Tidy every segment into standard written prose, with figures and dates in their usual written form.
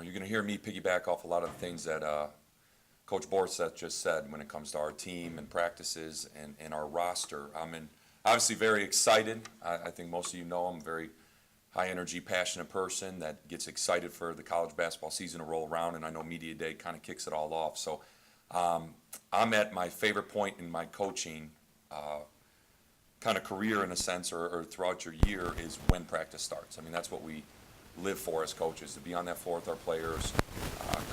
you're going to hear me piggyback off a lot of the things that Coach Borseth just said when it comes to our team and practices and our roster. Obviously very excited. I think most of you know I'm a very high energy, passionate person that gets excited for the college basketball season to roll around, and I know Media Day kind of kicks it all off. So I'm at my favorite point in my coaching kind of career in a sense, or throughout your year, is when practice starts. I mean, that's what we live for as coaches, to be on that floor with our players,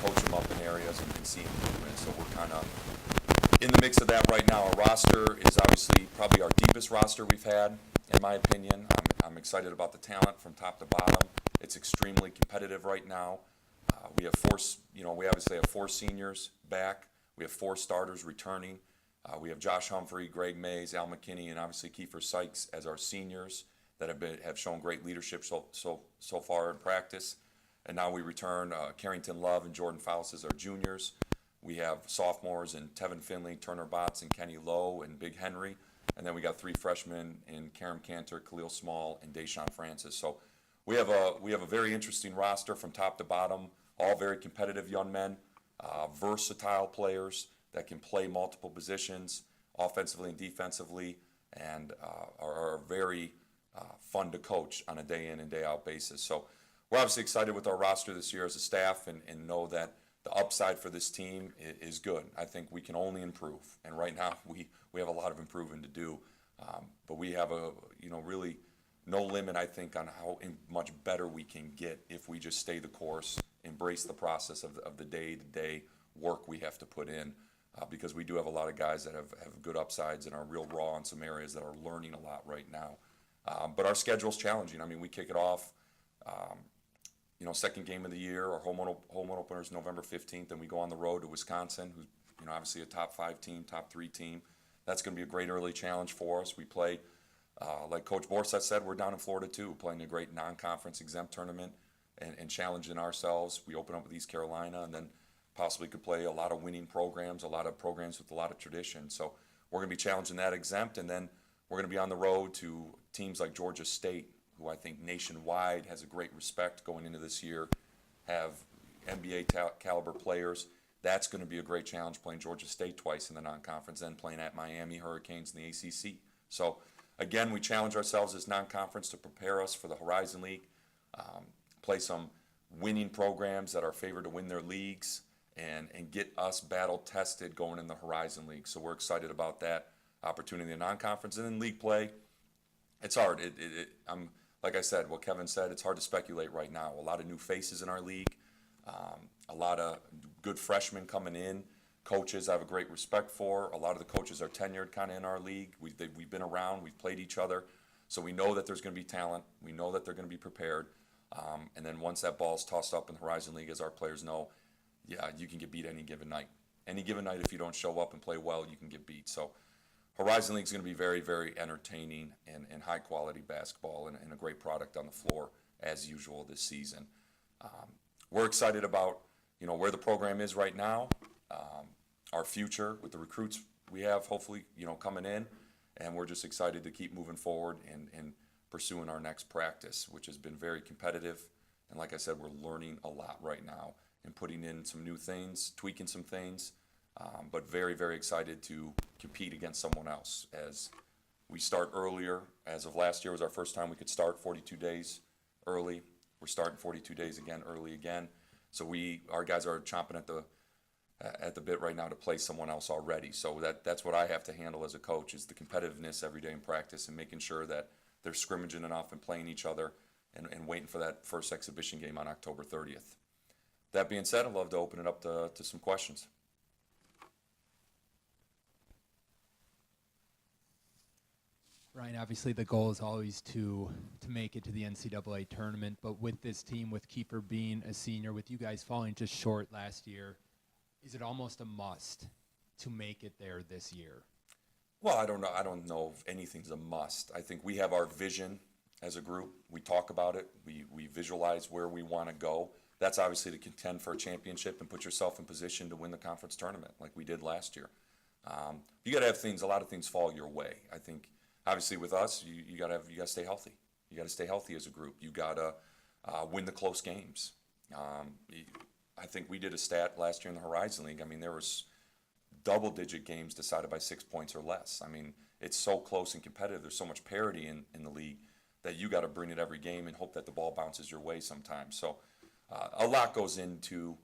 coach them up in areas and see improvement. So we're kind of in the mix of that right now. Our roster is obviously probably our deepest roster we've had, in my opinion. I'm excited about the talent from top to bottom. It's extremely competitive right now. We have we obviously have 4 seniors back. We have 4 starters returning. We have Josh Humphrey, Greg Mays, Al McKinney, and obviously Kiefer Sykes as our seniors that have shown great leadership so far in practice. And now we return Carrington Love and Jordan Faust as our juniors. We have sophomores in Tevin Finley, Turner Botts, and Kenny Lowe, and Big Henry. And then we got 3 freshmen in Karam Cantor, Khalil Small, and Deshaun Francis. So we have a very interesting roster from top to bottom, all very competitive young men, versatile players that can play multiple positions, offensively and defensively, and are very fun to coach on a day in and day out basis. So we're obviously excited with our roster this year as a staff, and know that the upside for this team is good. I think we can only improve, and right now we have a lot of improving to do, but we have really no limit, I think, on how much better we can get if we just stay the course, embrace the process of the day-to-day work we have to put in, because we do have a lot of guys that have good upsides and are real raw in some areas that are learning a lot right now. But our schedule's challenging. I mean, we kick it off, second game of the year. Our home opener is November 15th, and we go on the road to Wisconsin, who's obviously a top 5 team, top 3 team. That's going to be a great early challenge for us. We play, like Coach Borseth said, we're down in Florida too, playing a great non-conference exempt tournament and challenging ourselves. We open up with East Carolina, and then possibly could play a lot of winning programs, a lot of programs with a lot of tradition. So we're going to be challenging that exempt, and then we're going to be on the road to teams like Georgia State, who I think nationwide has a great respect going into this year, have NBA caliber players. That's going to be a great challenge, playing Georgia State twice in the non-conference, then playing at Miami Hurricanes in the ACC. So again, we challenge ourselves as non-conference to prepare us for the Horizon League, play some winning programs that are favored to win their leagues, and get us battle tested going in the Horizon League. So we're excited about that opportunity in non-conference. And then league play, it's hard. Like I said, what Kevin said, it's hard to speculate right now. A lot of new faces in our league, a lot of good freshmen coming in, coaches I have a great respect for. A lot of the coaches are tenured kind of in our league. We've been around, we've played each other, so we know that there's going to be talent. We know that they're going to be prepared. And then once that ball's tossed up in the Horizon League, as our players know, yeah, you can get beat any given night. Any given night, if you don't show up and play well, you can get beat. So Horizon League is going to be very, very entertaining and high-quality basketball and a great product on the floor, as usual, this season. We're excited about where the program is right now, our future with the recruits we have, hopefully, coming in, and we're just excited to keep moving forward and pursuing our next practice, which has been very competitive. And like I said, we're learning a lot right now and putting in some new things, tweaking some things, but very, very excited to compete against someone else as we start earlier. As of last year was our first time we could start 42 days early. We're starting 42 days early again. So our guys are chomping at the bit right now to play someone else already. So that's what I have to handle as a coach, is the competitiveness every day in practice and making sure that they're scrimmaging enough and playing each other and waiting for that first exhibition game on October 30th. That being said, I'd love to open it up to some questions. Ryan, obviously the goal is always to make it to the NCAA tournament, but with this team, with Kiefer being a senior, with you guys falling just short last year, is it almost a must to make it there this year? Well, I don't know. I don't know if anything's a must. I think we have our vision as a group. We talk about it. We visualize where we want to go. That's obviously to contend for a championship and put yourself in position to win the conference tournament like we did last year. You got to have a lot of things fall your way. I think obviously with us, you got to stay healthy. You got to stay healthy as a group. You got to win the close games. I think we did a stat last year in the Horizon League. I mean, there was double-digit games decided by 6 points or less. I mean, it's so close and competitive. There's so much parity in the league that you got to bring it every game and hope that the ball bounces your way sometimes. So a lot goes into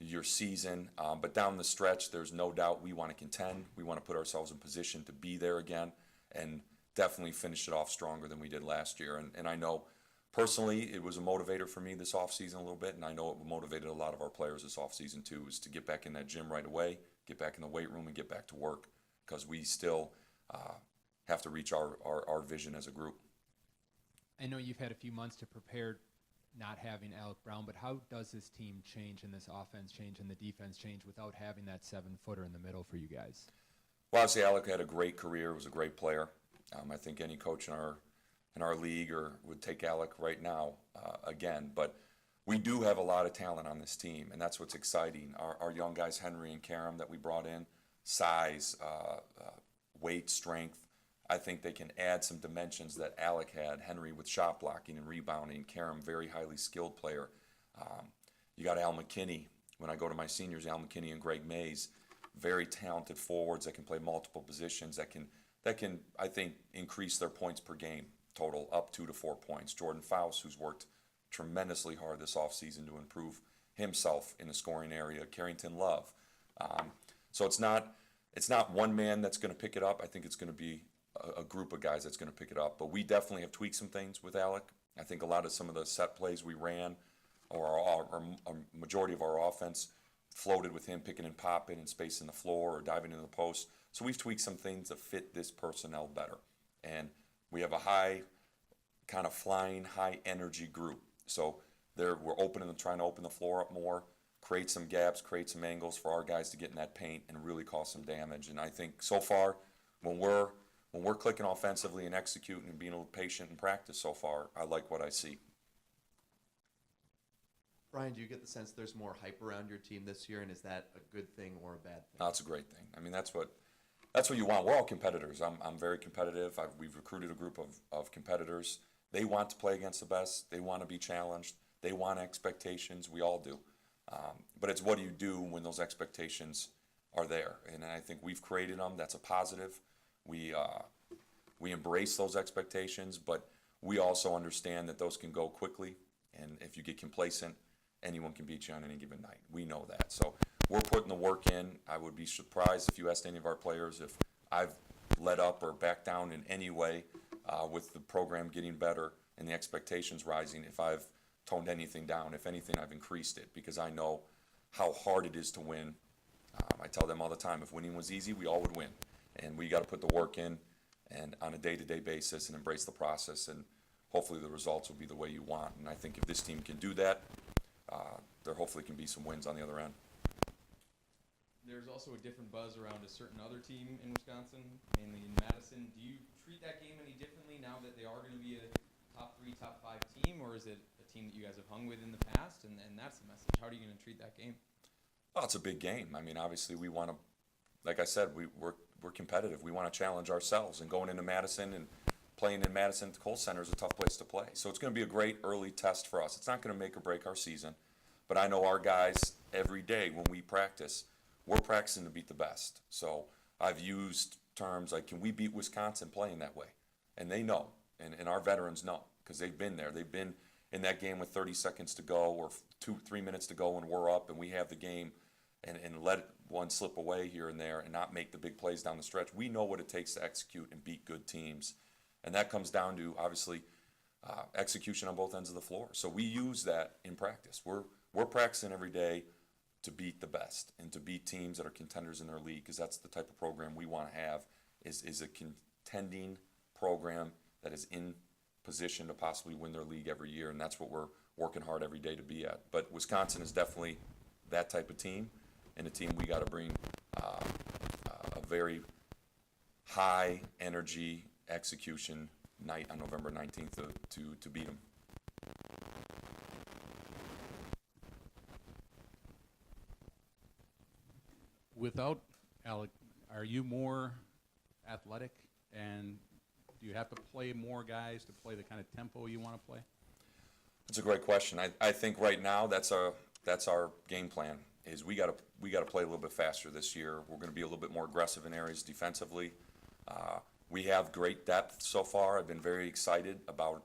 your season, but down the stretch, there's no doubt we want to contend. We want to put ourselves in position to be there again and definitely finish it off stronger than we did last year. And I know personally it was a motivator for me this offseason a little bit, and I know it motivated a lot of our players this offseason too, is to get back in that gym right away, get back in the weight room, and get back to work, because we still have to reach our vision as a group. I know you've had a few months to prepare not having Alec Brown, but how does this team change and this offense change and the defense change without having that 7-footer in the middle for you guys? Well, obviously Alec had a great career, was a great player. I think any coach in our league would take Alec right now again, but we do have a lot of talent on this team, and that's what's exciting. Our young guys, Henry and Karam, that we brought in, size, weight, strength, I think they can add some dimensions that Alec had. Henry with shot blocking and rebounding, Karam, very highly skilled player. You got Al McKinney. When I go to my seniors, Al McKinney and Greg Mays, very talented forwards that can play multiple positions, that can I think increase their points per game total up 2 to 4 points. Jordan Faust, who's worked tremendously hard this offseason to improve himself in the scoring area. Carrington Love. So it's not one man that's going to pick it up. I think it's going to be a group of guys that's going to pick it up. But we definitely have tweaked some things with Alec. I think a lot of some of the set plays we ran, or our majority of our offense, floated with him picking and popping and spacing the floor or diving into the post. So we've tweaked some things to fit this personnel better. And we have a high, kind of flying, high energy group. So we're opening and trying to open the floor up more, create some gaps, create some angles for our guys to get in that paint and really cause some damage. And I think so far, when we're clicking offensively and executing and being a little patient in practice so far, I like what I see. Brian, do you get the sense there's more hype around your team this year, and is that a good thing or a bad thing? That's a great thing. I mean, that's what you want. We're all competitors. I'm very competitive. We've recruited a group of competitors. They want to play against the best. They want to be challenged. They want expectations. We all do. But it's what do you do when those expectations are there? And I think we've created them. That's a positive. We embrace those expectations, but we also understand that those can go quickly. And if you get complacent, anyone can beat you on any given night. We know that. So we're putting the work in. I would be surprised if you asked any of our players if I've let up or backed down in any way with the program getting better and the expectations rising, if I've toned anything down. If anything, I've increased it because I know how hard it is to win. I tell them all the time, if winning was easy, we all would win. And we got to put the work in and on a day-to-day basis and embrace the process, and hopefully the results will be the way you want. And I think if this team can do that, there hopefully can be some wins on the other end. There's also a different buzz around a certain other team in Wisconsin, mainly in Madison. Do you treat that game any differently now that they are going to be a top 3, top 5 team, or is it a team that you guys have hung with in the past, and that's the message? How are you going to treat that game? Oh, it's a big game. I mean, obviously we want to, like I said, we're competitive. We want to challenge ourselves, and going into Madison and playing in Madison at the Kohl Center is a tough place to play. So it's going to be a great early test for us. It's not going to make or break our season, but I know our guys every day when we practice, we're practicing to beat the best. So I've used terms like, can we beat Wisconsin playing that way? And they know, and our veterans know, because they've been there. They've been in that game with 30 seconds to go or 2-3 minutes to go, and we're up and we have the game, and let one slip away here and there and not make the big plays down the stretch. We know what it takes to execute and beat good teams. And that comes down to, obviously, execution on both ends of the floor. So we use that in practice. We're practicing every day to beat the best and to beat teams that are contenders in their league, because that's the type of program we want to have, is a contending program that is in position to possibly win their league every year, and that's what we're working hard every day to be at. But Wisconsin is definitely that type of team, and a team we got to bring a very high energy execution night on November 19th to beat them. Without Alec, are you more athletic, and do you have to play more guys to play the kind of tempo you want to play? It's a great question. I think right now that's our game plan. Is we got to play a little bit faster this year. We're going to be a little bit more aggressive in areas defensively. We have great depth so far. I've been very excited about.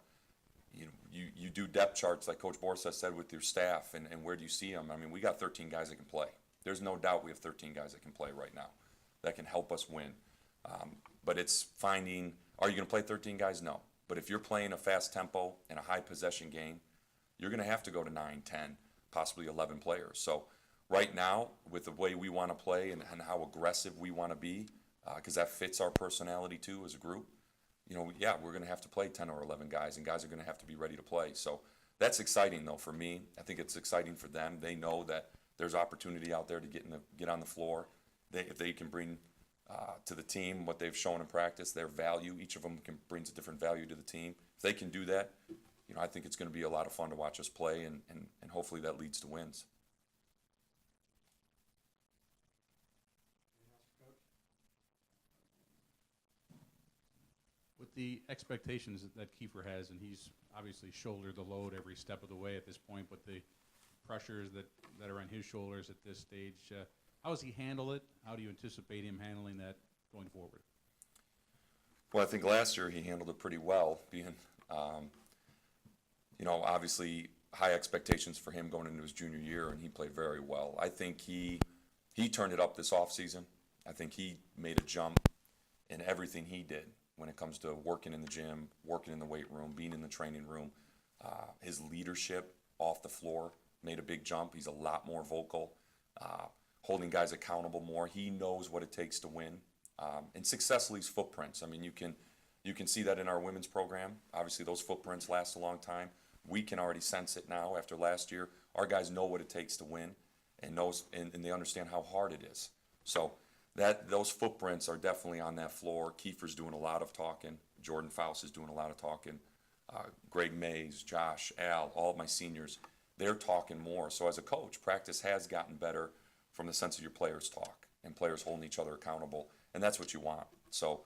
You do depth charts like Coach Borsa said with your staff, and where do you see them? I mean, we got 13 guys that can play. There's no doubt we have 13 guys that can play right now that can help us win. But it's finding, are you going to play 13 guys? No. But if you're playing a fast tempo and a high possession game, you're going to have to go to 9, 10, possibly 11 players. So right now, with the way we want to play and how aggressive we want to be, because that fits our personality too as a group, we're going to have to play 10 or 11 guys, and guys are going to have to be ready to play. So that's exciting, though, for me. I think it's exciting for them. They know that there's opportunity out there to get on the floor. If they can bring to the team what they've shown in practice, their value, each of them brings a different value to the team. If they can do that, I think it's going to be a lot of fun to watch us play, and hopefully that leads to wins. With the expectations that Kiefer has, and he's obviously shouldered the load every step of the way at this point, but the pressures that are on his shoulders at this stage, how does he handle it? How do you anticipate him handling that going forward? Well, I think last year he handled it pretty well, being, obviously high expectations for him going into his junior year, and he played very well. I think he turned it up this offseason. I think he made a jump in everything he did when it comes to working in the gym, working in the weight room, being in the training room. His leadership off the floor made a big jump. He's a lot more vocal, holding guys accountable more. He knows what it takes to win. And success leaves footprints. I mean, you can see that in our women's program. Obviously, those footprints last a long time. We can already sense it now after last year. Our guys know what it takes to win, and they understand how hard it is. So those footprints are definitely on that floor. Kiefer's doing a lot of talking. Jordan Faust is doing a lot of talking. Greg Mays, Josh, Al, all of my seniors, they're talking more. So as a coach, practice has gotten better from the sense of your players talk and players holding each other accountable, and that's what you want. So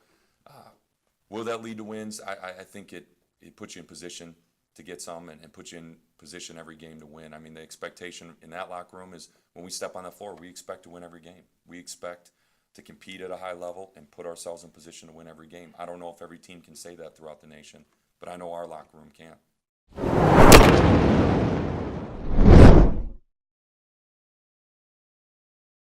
will that lead to wins? I think it puts you in position to get some and puts you in position every game to win. I mean, the expectation in that locker room is when we step on the floor, we expect to win every game. We expect to compete at a high level and put ourselves in position to win every game. I don't know if every team can say that throughout the nation, but I know our locker room can.